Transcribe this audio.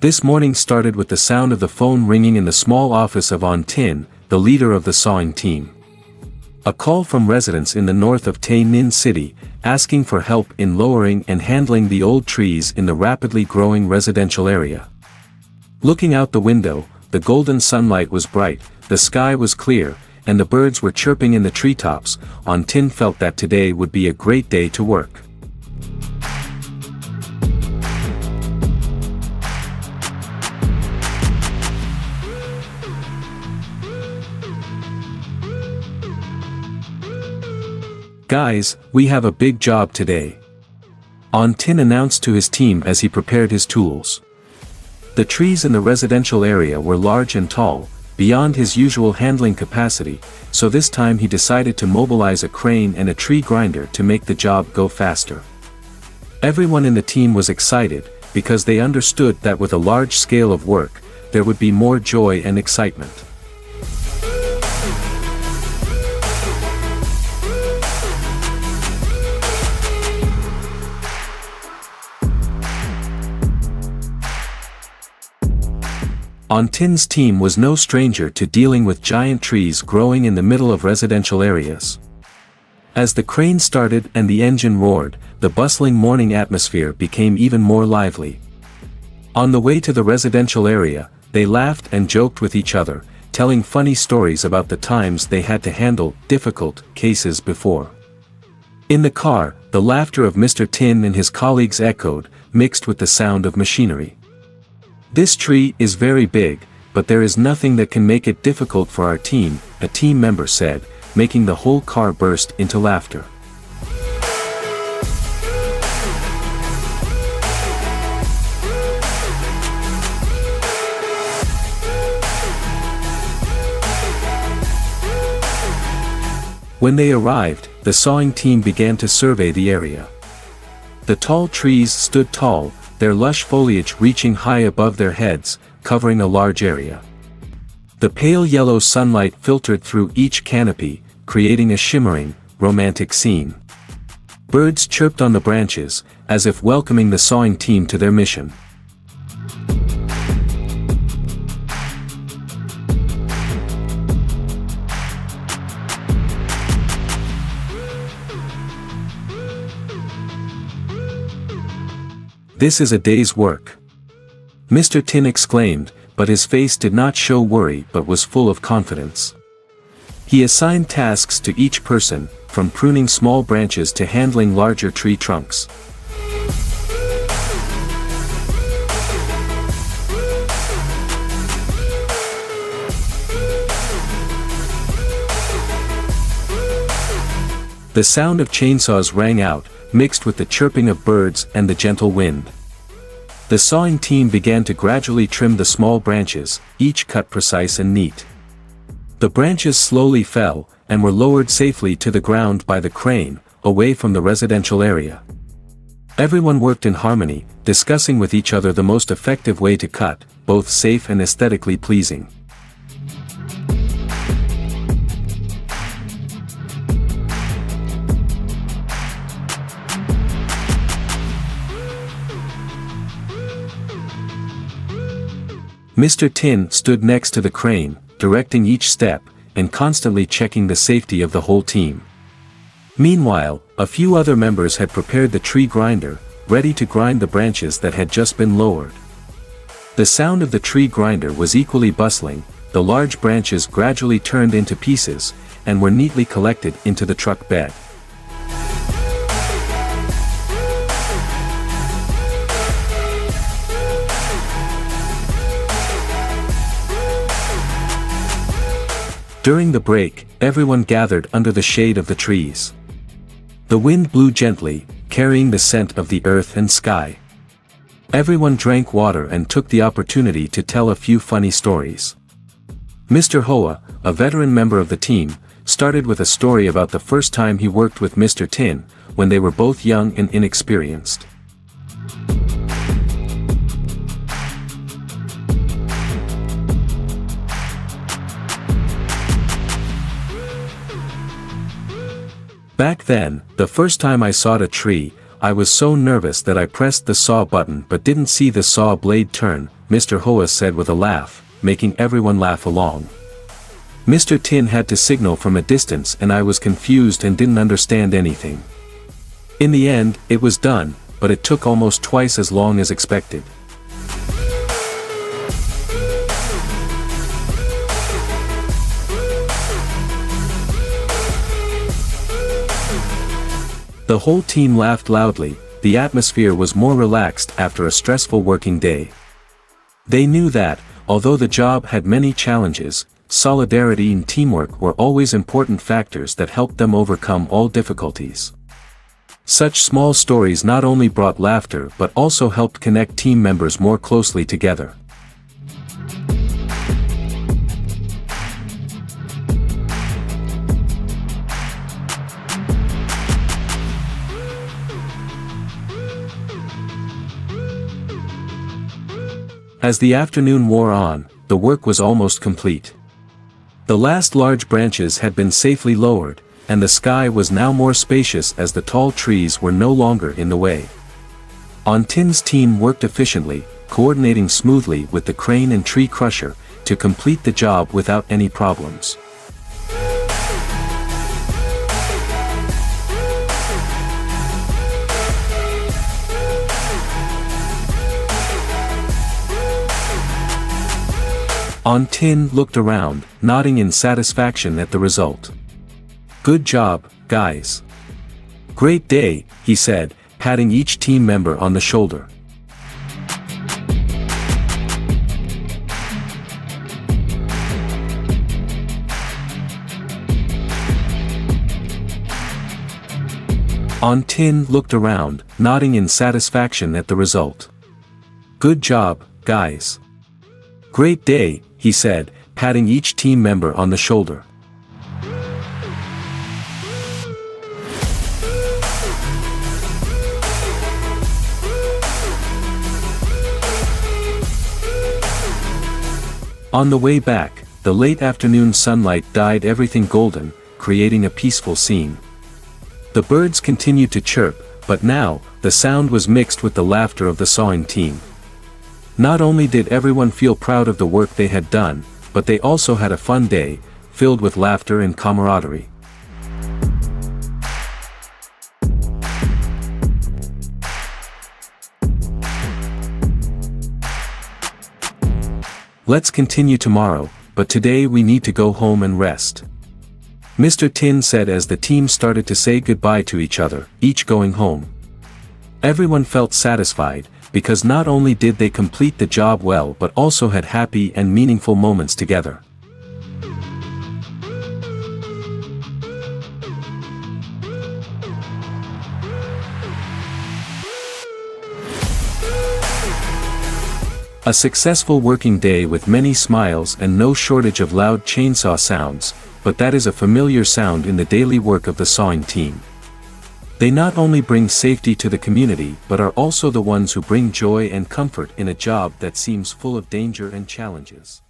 This morning started with the sound of the phone ringing in the small office of On Tin, the leader of the sawing team. A call from residents in the north of Tay Ninh City, asking for help in lowering and handling the old trees in the rapidly growing residential area. Looking out the window, the golden sunlight was bright, the sky was clear, and the birds were chirping in the treetops. On Tin felt that today would be a great day to work. "Guys, we have a big job today," On Tin announced to his team as he prepared his tools. The trees in the residential area were large and tall, beyond his usual handling capacity, so this time he decided to mobilize a crane and a tree grinder to make the job go faster. Everyone in the team was excited, because they understood that with a large scale of work, there would be more joy and excitement. On Tin's team was no stranger to dealing with giant trees growing in the middle of residential areas. As the crane started and the engine roared, the bustling morning atmosphere became even more lively. On the way to the residential area, they laughed and joked with each other, telling funny stories about the times they had to handle difficult cases before. In the car, the laughter of Mr. Tin and his colleagues echoed, mixed with the sound of machinery. "This tree is very big, but there is nothing that can make it difficult for our team," a team member said, making the whole car burst into laughter. When they arrived, the sawing team began to survey the area. The tall trees stood tall, their lush foliage reaching high above their heads, covering a large area. The pale yellow sunlight filtered through each canopy, creating a shimmering, romantic scene. Birds chirped on the branches, as if welcoming the sawing team to their mission. "This is a day's work," Mr. Tin exclaimed, but his face did not show worry but was full of confidence. He assigned tasks to each person, from pruning small branches to handling larger tree trunks. The sound of chainsaws rang out, mixed with the chirping of birds and the gentle wind. The sawing team began to gradually trim the small branches, each cut precise and neat. The branches slowly fell, and were lowered safely to the ground by the crane, away from the residential area. Everyone worked in harmony, discussing with each other the most effective way to cut, both safe and aesthetically pleasing. Mr. Tin stood next to the crane, directing each step, and constantly checking the safety of the whole team. Meanwhile, a few other members had prepared the tree grinder, ready to grind the branches that had just been lowered. The sound of the tree grinder was equally bustling, the large branches gradually turned into pieces, and were neatly collected into the truck bed. During the break, everyone gathered under the shade of the trees. The wind blew gently, carrying the scent of the earth and sky. Everyone drank water and took the opportunity to tell a few funny stories. Mr. Hoa, a veteran member of the team, started with a story about the first time he worked with Mr. Tin, when they were both young and inexperienced. "Back then, the first time I sawed a tree, I was so nervous that I pressed the saw button but didn't see the saw blade turn," Mr. Hoa said with a laugh, making everyone laugh along. Mr. Tin had to signal from a distance and I was confused and didn't understand anything. In the end, it was done, but it took almost twice as long as expected. The whole team laughed loudly. The atmosphere was more relaxed after a stressful working day. They knew that, although the job had many challenges, solidarity and teamwork were always important factors that helped them overcome all difficulties. Such small stories not only brought laughter but also helped connect team members more closely together. As the afternoon wore on, the work was almost complete. The last large branches had been safely lowered, and the sky was now more spacious as the tall trees were no longer in the way. Tin's team worked efficiently, coordinating smoothly with the crane and tree crusher, to complete the job without any problems. Tin looked around, nodding in satisfaction at the result. "Good job, guys. Great day," he said, patting each team member on the shoulder. Tin looked around, nodding in satisfaction at the result. "Good job, guys. Great day," he said, patting each team member on the shoulder. On the way back, the late afternoon sunlight dyed everything golden, creating a peaceful scene. The birds continued to chirp, but now, the sound was mixed with the laughter of the sawing team. Not only did everyone feel proud of the work they had done, but they also had a fun day, filled with laughter and camaraderie. "Let's continue tomorrow, but today we need to go home and rest," Mr. Tin said as the team started to say goodbye to each other, each going home. Everyone felt satisfied, because not only did they complete the job well but also had happy and meaningful moments together. A successful working day with many smiles and no shortage of loud chainsaw sounds, but that is a familiar sound in the daily work of the sawing team. They not only bring safety to the community but are also the ones who bring joy and comfort in a job that seems full of danger and challenges.